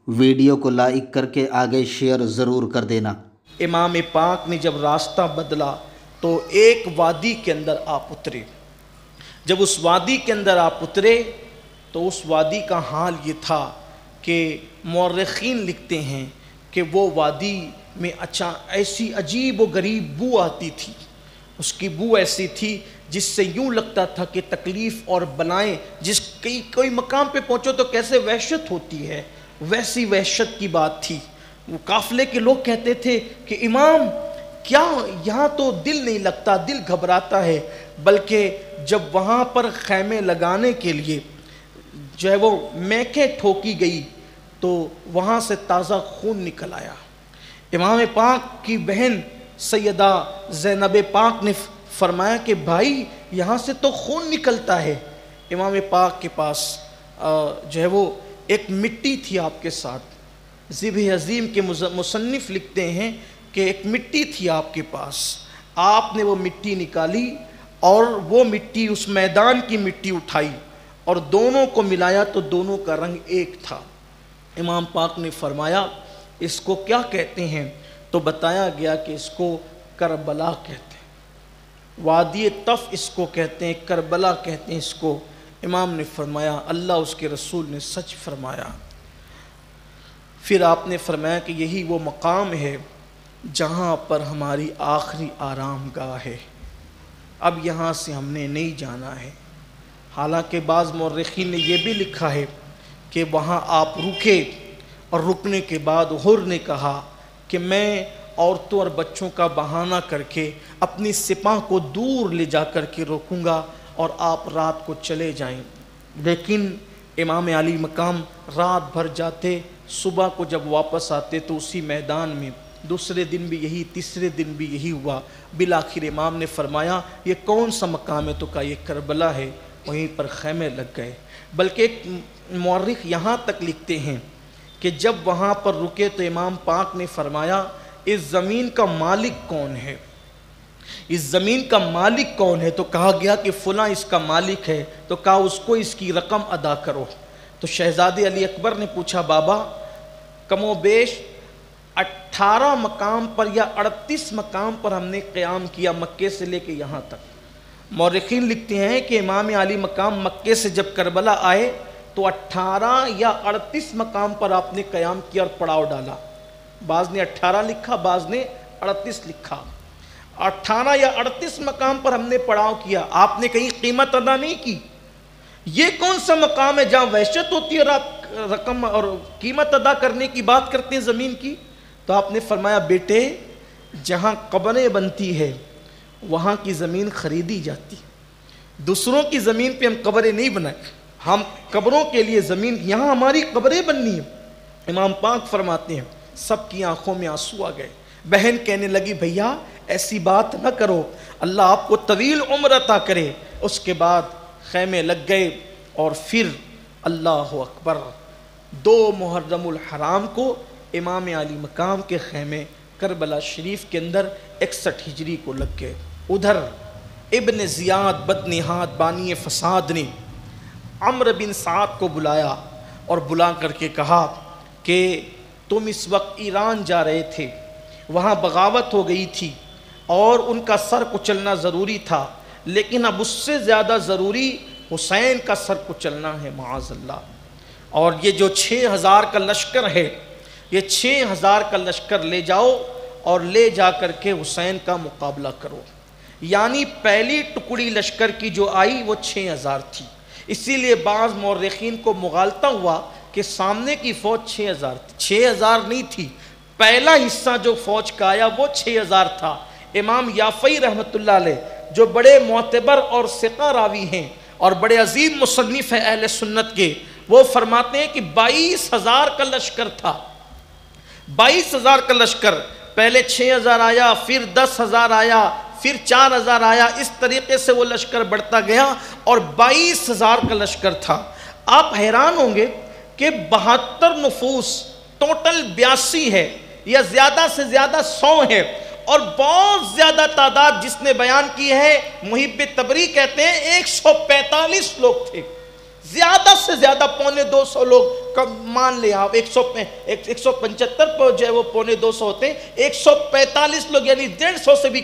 Video کو like کر کے آگے شیئر ضرور کر دینا۔ امام پاک نے جب راستہ بدلا تو ایک وادی کے اندر آپ اترے۔ جب اس وادی کے اندر آپ اترے تو اس وادی کا حال یہ تھا کہ مورخین لکھتے ہیں کہ وہ وادی میں ایسی عجیب و غریب بو آتی تھی۔ اس کی بو ایسی تھی جس سے یوں لگتا تھا کہ تکلیف اور بلائیں، کوئی مقام پہ پہنچو تو کیسے وحشت ہوتی ہے، ویسی وحشت کی بات تھی۔ وہ قافلے کے لوگ کہتے تھے کہ امام کیا یہاں تو دل نہیں لگتا، دل گھبراتا ہے، بلکہ جب وہاں پر خیمے لگانے کے لیے جو ہے وہ میکیں ٹھوکی گئی تو وہاں سے تازہ خون نکل آیا۔ امام پاک کی بہن سیدہ زینب پاک نے فرمایا کہ بھائی یہاں سے تو خون نکلتا ہے۔ امام پاک کے پاس جو ہے وہ ایک مٹی تھی آپ کے ساتھ۔ ذبح عظیم کے مصنف لکھتے ہیں کہ ایک مٹی تھی آپ کے پاس، آپ نے وہ مٹی نکالی اور وہ مٹی اس میدان کی مٹی اٹھائی اور دونوں کو ملایا تو دونوں کا رنگ ایک تھا۔ امام پاک نے فرمایا اس کو کیا کہتے ہیں؟ تو بتایا گیا کہ اس کو کربلا کہتے ہیں، وادی طف اس کو کہتے ہیں، کربلا کہتے ہیں اس کو۔ امام نے فرمایا اللہ اس کے رسول نے سچ فرمایا۔ پھر آپ نے فرمایا کہ یہی وہ مقام ہے جہاں پر ہماری آخری آرام گاہ ہے، اب یہاں سے ہم نے نہیں جانا ہے۔ حالانکہ بعض مورخین نے یہ بھی لکھا ہے کہ وہاں آپ رکے اور رکنے کے بعد حر نے کہا کہ میں عورتوں اور بچوں کا بہانہ کر کے اپنی سپاہ کو دور لے جا کر کے روکوں گا اور آپ رات کو چلے جائیں۔ لیکن امام علی مقام رات بھر جاتے، صبح کو جب واپس آتے تو اسی میدان میں، دوسرے دن بھی یہی، تیسرے دن بھی یہی ہوا۔ بالآخر امام نے فرمایا یہ کون سا مقام ہے؟ تو کہا یہ کربلا ہے۔ وہیں پر خیمے لگ گئے۔ بلکہ ایک مورخ یہاں تک لکھتے ہیں کہ جب وہاں پر رکے تو امام پاک نے فرمایا اس زمین کا مالک کون ہے؟ اس زمین کا مالک کون ہے؟ تو کہا گیا کہ فلاں اس کا مالک ہے۔ تو کہا اس کو اس کی رقم ادا کرو۔ تو شہزادے علی اکبر نے پوچھا بابا کم و بیش 18 مقام پر یا 38 مقام پر ہم نے قیام کیا مکے سے لے کے یہاں تک۔ مورخین لکھتے ہیں کہ امام علی مقام مکے سے جب کربلا آئے تو 18 یا 38 مقام پر آپ نے قیام کیا اور پڑاؤ ڈالا۔ بعض نے 18 لکھا، بعض نے 38 لکھا۔ 18 یا 38 مقام پر ہم نے پڑاؤ کیا، آپ نے کہیں قیمت ادا نہیں کی۔ یہ کون سا مقام ہے جہاں وحشت ہوتی ہے اور آپ رقم اور قیمت ادا کرنے کی بات کرتے ہیں زمین کی؟ تو آپ نے فرمایا بیٹے جہاں قبریں بنتی ہے وہاں کی زمین خریدی جاتی، دوسروں کی زمین پہ ہم قبریں نہیں بنائیں، ہم قبروں کے لیے زمین، یہاں ہماری قبریں بننی ہیں۔ امام پاک فرماتے ہیں سب کی آنکھوں میں آنسو آ گئے۔ بہن کہنے لگی بھیا ایسی بات نہ کرو، اللہ آپ کو طویل عمر عطا کرے۔ اس کے بعد خیمے لگ گئے اور پھر اللہ اکبر 2 محرم الحرام کو امام علی مقام کے خیمے کربلا شریف کے اندر 61 ہجری کو لگ گئے۔ ادھر ابن زیاد بدنہاد بانی فساد نے عمرو بن سعد کو بلایا اور بلا کر کے کہا کہ تم اس وقت ایران جا رہے تھے، وہاں بغاوت ہو گئی تھی اور ان کا سر کچلنا ضروری تھا، لیکن اب اس سے زیادہ ضروری حسین کا سر کچلنا ہے معاذ اللہ۔ اور یہ جو 6000 کا لشکر ہے، یہ 6000 کا لشکر لے جاؤ اور لے جا کر کے حسین کا مقابلہ کرو۔ یعنی پہلی ٹکڑی لشکر کی جو آئی وہ 6000 تھی، اسی لیے بعض مورخین کو مغالطہ ہوا کہ سامنے کی فوج 6000 تھی، 6000 نہیں تھی۔ پہلا حصہ جو فوج کا آیا وہ 6000 تھا۔ امام یافعی رحمۃ اللہ علیہ جو بڑے معتبر اور ثقہ راوی ہیں اور بڑے عظیم مصنف ہیں اہل سنت کے، وہ فرماتے ہیں کہ 22000 کا لشکر تھا۔ 22000 کا لشکر، پہلے 6000 آیا، پھر 10000 آیا، پھر 4000 آیا، اس طریقے سے وہ لشکر بڑھتا گیا اور 22000 کا لشکر تھا۔ آپ حیران ہوں گے کہ 72 نفوس، ٹوٹل 82 ہے یا زیادہ سے زیادہ 100 ہے، اور بہت زیادہ تعداد جس نے بیان کی ہے محب تبری کہتے ہیں 145 لوگ تھے۔ زیادہ سے زیادہ 250 لوگ مان لے آپ 175 جو ہے وہ 250 ہوتے ہیں 145 لوگ یعنی 150 سے بھی